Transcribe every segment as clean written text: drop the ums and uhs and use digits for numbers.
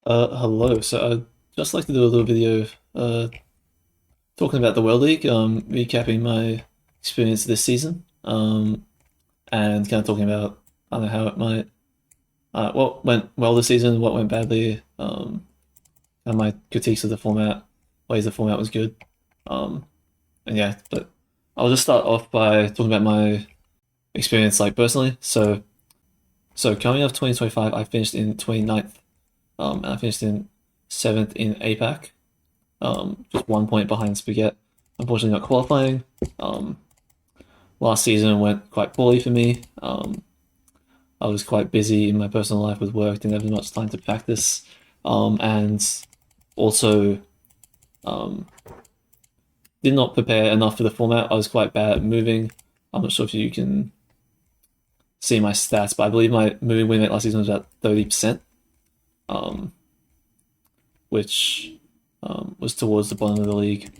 Hello. So I'd just like to do a little video talking about the World League, recapping my experience this season, and kind of talking about I don't know how it might what went well this season, what went badly, and my critiques of the format, ways the format was good, um, and yeah. But I'll just start off by talking about my experience, like personally. So coming off 2025, I finished in 29th, and I finished in seventh in APAC. Just 1 point behind Spaghetti. Unfortunately, not qualifying. Um, Last season went quite poorly for me. I was quite busy in my personal life with work, didn't have much time to practice, and also um, did not prepare enough for the format. I was quite bad at moving. I'm not sure if you can see my stats, but I believe my moving win rate last season was about 30%, um, which was towards the bottom of the league.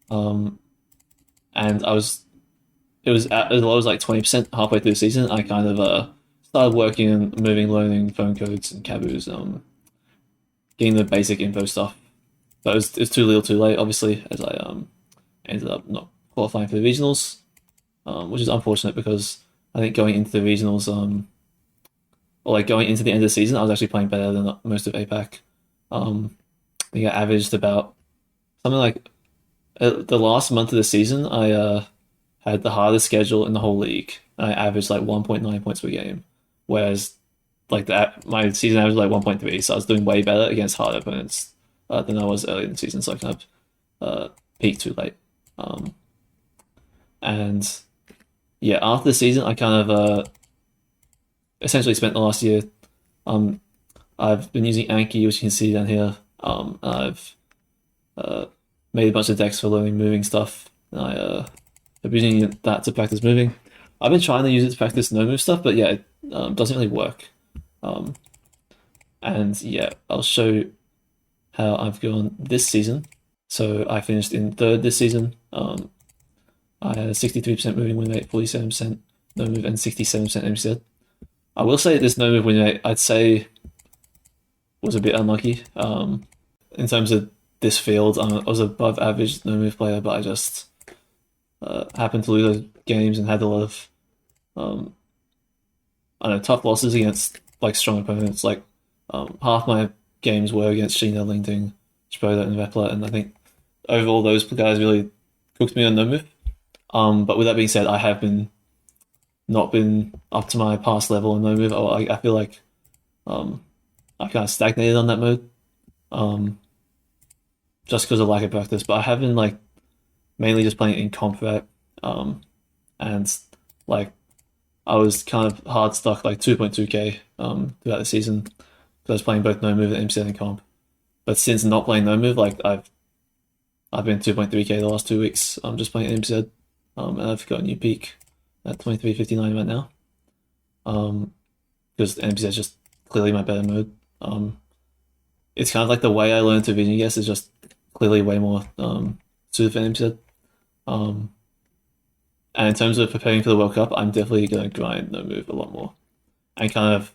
Um, and it was as low as like 20% halfway through the season. I kind of started working and moving, learning phone codes and caboos, getting the basic info stuff. But it was too little, too late. Obviously, as I ended up not qualifying for the regionals, which is unfortunate because I think going into the regionals, or like going into the end of the season, I was actually playing better than most of APAC. I think I averaged about something like the last month of the season. I had the hardest schedule in the whole league. I averaged like 1.9 points per game, whereas like that my season average was like 1.3. So I was doing way better against harder opponents than I was early in the season. So I kind of peaked too late. Um, and yeah, after the season, I kind of essentially spent the last year. Um, I've been using Anki, which you can see down here. I've uh, made a bunch of decks for learning moving stuff. I've been using that to practice moving. I've been trying to use it to practice no move stuff, but yeah, it doesn't really work. Um, and yeah, I'll show how I've gone this season. So I finished in third this season. I had a 63% moving win rate, 47% no move, and 67% MCZ. I will say this no move win rate, I'd say, was a bit unlucky. In terms of this field, I was above average no move player, but I just happened to lose those games and had a lot of um, I don't know, tough losses against like strong opponents. Like half my games were against Sheena, Lingting, Spoda, and Vepler, and I think overall those guys really cooked me on no move. But with that being said, I have been not been up to my past level in no move. I feel like um, I kind of stagnated on that mode um, just because of lack of practice. But I have been like mainly just playing in comp rep, and like I was kind of hard stuck like 2.2k throughout the season because I was playing both no move and M7 comp. But since not playing no move, like I've been 2.3k the last 2 weeks. I'm just playing MZ, and I've got a new peak at 2359 right now. Because MZ is just clearly my better mode. It's kind of like the way I learned to vision guess is just clearly way more suited for MZ. And in terms of preparing for the World Cup, I'm definitely going to grind no move a lot more and kind of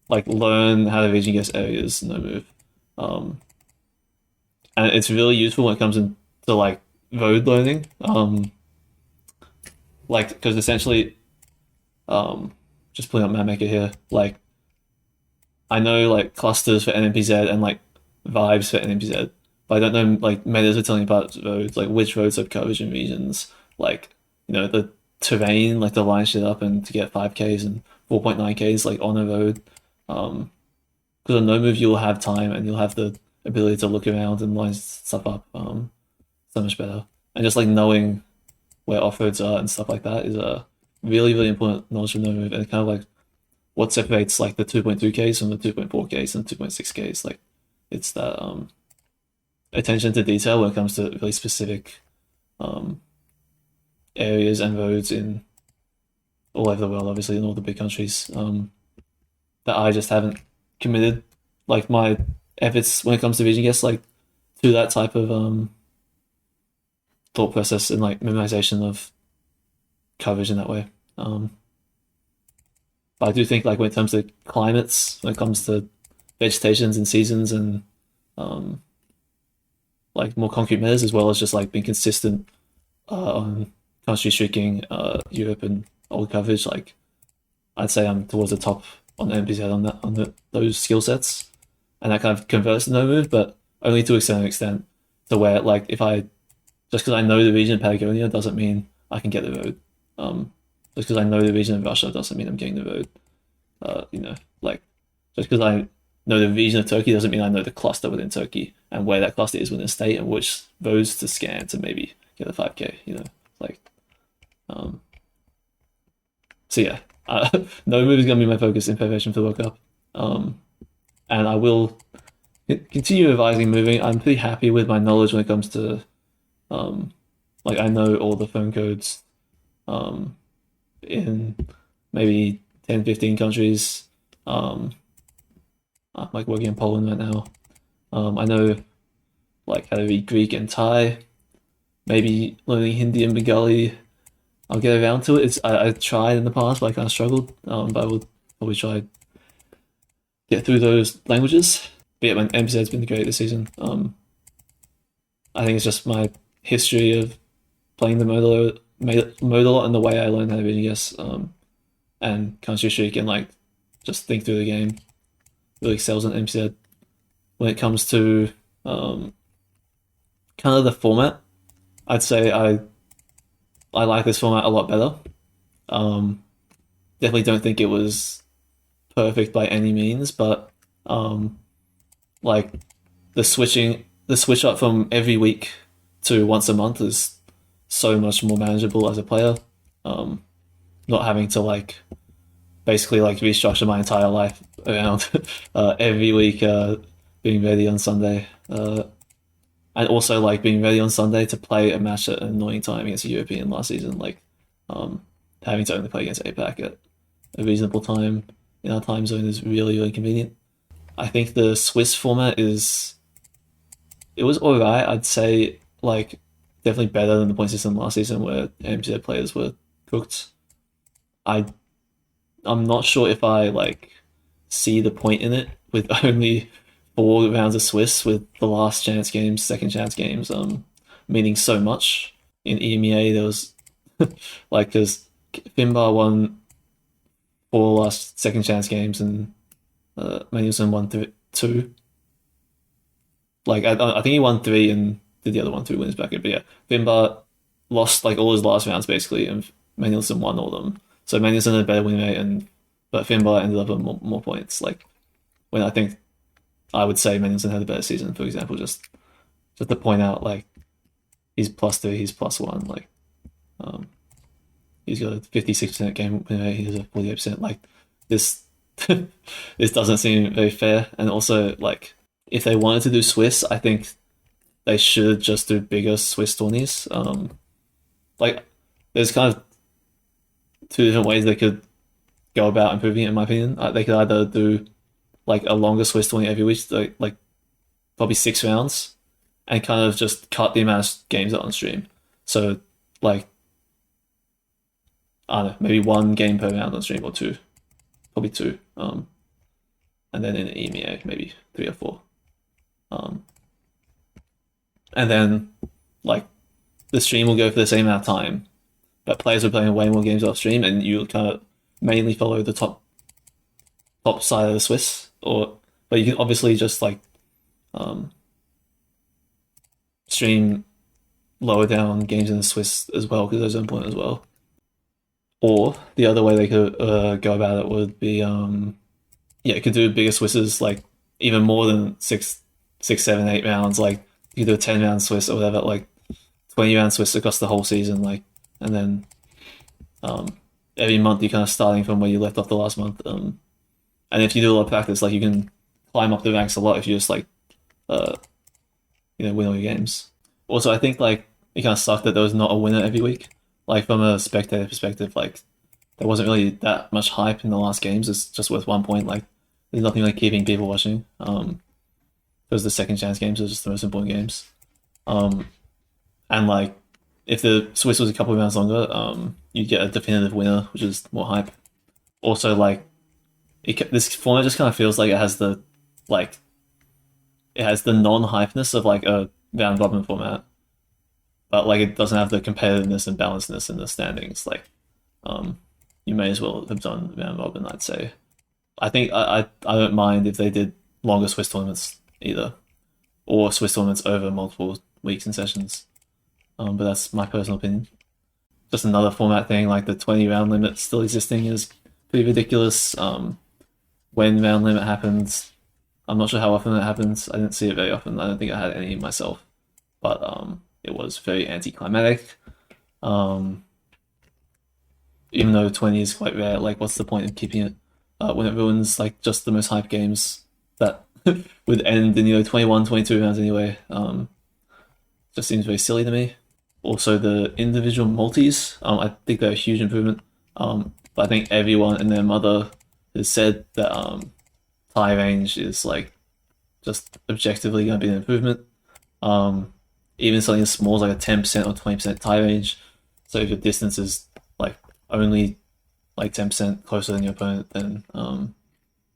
like learn how to vision guess areas no move. And it's really useful when it comes into like road learning. Like because essentially, just pulling up map maker here, like I know like clusters for NMPZ and like vibes for NMPZ, but I don't know like metas are telling me about roads, like which roads have coverage in regions, like the terrain, like to line shit up and to get 5Ks and 4.9Ks like on a road. Because on no move you'll have time and you'll have the ability to look around and line stuff up so much better. And just like knowing where off roads are and stuff like that is a really really important knowledge of no move and kind of like what separates like the 2.2Ks from the 2.4Ks and 2.6Ks. Like it's that attention to detail when it comes to really specific um, areas and roads in all over the world, obviously in all the big countries, that I just haven't committed like my efforts when it comes to vision guess like to that type of thought process and like memorization of coverage in that way. But I do think like when it comes to climates, when it comes to vegetations and seasons and um, like more concrete measures, as well as just like being consistent on country streaking, Europe and old coverage. Like I'd say I'm towards the top on the NPZ on those skill sets, and that kind of converts to no move, but only to a certain extent. To where like if I just because I know the region of Patagonia doesn't mean I can get the road. Just because I know the region of Russia doesn't mean I'm getting the road. Like just because I know the region of Turkey doesn't mean I know the cluster within Turkey and where that cluster is within a state and which roads to scan to maybe get a 5K. Like um, so yeah, no move is gonna be my focus in preparation for the World Cup. And I will continue revising moving. I'm pretty happy with my knowledge when it comes to like I know all the phone codes in maybe 10, 15 countries. I'm like working in Poland right now. I know like how to read Greek and Thai. Maybe learning Hindi and Bengali. I'll get around to it. I tried in the past, but I kind of struggled. But I will probably try get through those languages. But yeah, when MZ has been great this season. I think it's just my history of playing the mode a lot and the way I learned how to read, I guess. And country streak and like just think through the game really excels on MZ. When it comes to kind of the format, I'd say I like this format a lot better. Definitely don't think it was perfect by any means, but like the switch up from every week to once a month is so much more manageable as a player. Not having to like basically like restructure my entire life around every week being ready on Sunday. And also like being ready on Sunday to play a match at an annoying time against a European last season, like having to only play against APAC at a reasonable time in our time zone is really, really convenient. I think the Swiss format it was alright. I'd say like definitely better than the point system last season where MZ players were cooked. I'm not sure if I like see the point in it with only 4 rounds of Swiss with the last chance games, second chance games, meaning so much. In EMEA there was like because Finbar won 4 last second chance games and Manuelsen won 2. Like I think he won 3 and did the other one 3 wins back. But yeah, Finbar lost like all his last rounds basically, and Manuelsen won all of them. So Manuelsen had a better win rate, but Finbar ended up with more points. Like when I think I would say Manuelsen had a better season, for example, just to point out like he's +3, he's +1, like he's got a 56% game win rate, he has a 48%. Like this this doesn't seem very fair. And also like if they wanted to do Swiss, I think they should just do bigger Swiss tourneys. Like there's kind of 2 different ways they could go about improving it, in my opinion. They could either do like a longer Swiss tourney every week, like probably 6 rounds, and kind of just cut the amount of games on stream. So like I don't know, maybe 1 game per round on stream or 2, probably 2. And then in the EMEA maybe 3 or 4. And then like the stream will go for the same amount of time, but players are playing way more games off stream, and you kind of mainly follow the top side of the Swiss, but you can obviously just like stream lower down games in the Swiss as well because those are important as well. Or the other way they could go about it would be you could do bigger Swisses, like even more than 6, 7, 8 rounds. Like you do a 10-round Swiss or whatever, like 20-round Swiss across the whole season, like, and then every month you're kind of starting from where you left off the last month. And if you do a lot of practice, like you can climb up the ranks a lot if you just like win all your games. Also, I think like it kind of sucked that there was not a winner every week. Like from a spectator perspective, like there wasn't really that much hype in the last games. It's just worth 1 point. Like there's nothing like keeping people watching. Because the second chance games are just the most important games. And like if the Swiss was a couple of rounds longer, you get a definitive winner, which is more hype. Also, like this format just kind of feels like it has the like it has the non-hypeness of like a round robin format, but like it doesn't have the competitiveness and balancedness in the standings. Like, um, you may as well have done round robin, I'd say. I think I don't mind if they did longer Swiss tournaments either, or Swiss tournaments over multiple weeks and sessions. But that's my personal opinion. Just another format thing, like the 20 round limit still existing is pretty ridiculous. When round limit happens, I'm not sure how often it happens. I didn't see it very often. I don't think I had any myself, but it was very anticlimactic. Um, Even though 20 is quite rare, like what's the point in keeping it when it ruins like just the most hype games that would end in 21, 22 rounds anyway. Just seems very silly to me. Also, the individual multis, I think they're a huge improvement. But I think everyone and their mother has said that tie range is like just objectively going to be an improvement. Even something as small as like a 10% or 20% tie range. So if your distance is like only like 10% closer than your opponent, then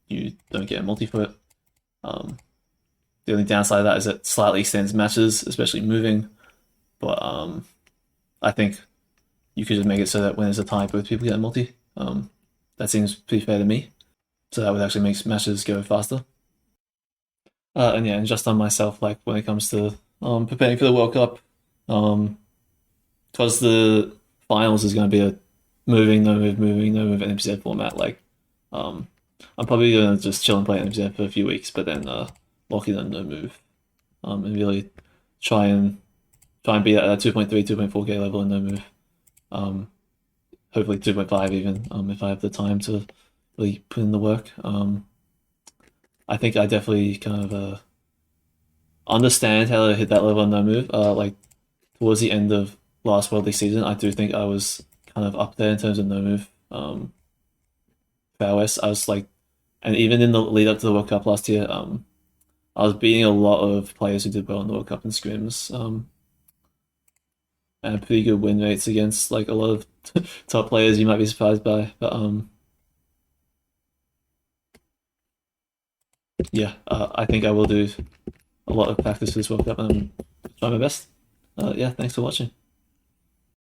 you don't get a multi for it. The only downside of that is it slightly extends matches, especially moving. But I think you could just make it so that when there's a tie, both people get a multi. That seems pretty fair to me. So that would actually make matches go faster. And yeah, and just on myself, like when it comes to preparing for the World Cup, because the finals is going to be a moving, no move NMZ format. Like, I'm probably going to just chill and play NMZ for a few weeks, but then lock in on no move, and really try and be at that 2.3, 2.4k level and no move. Hopefully 2.5 even, if I have the time to really put in the work. I think I definitely kind of understand how to hit that level on no move. Like towards the end of last World League season, I do think I was kind of up there in terms of no move prowess. I was like, and even in the lead up to the World Cup last year, I was beating a lot of players who did well in the World Cup in scrims, and pretty good win rates against like a lot of top players you might be surprised by. But yeah, I think I will do a lot of practice for this World Cup and try my best. Yeah, thanks for watching.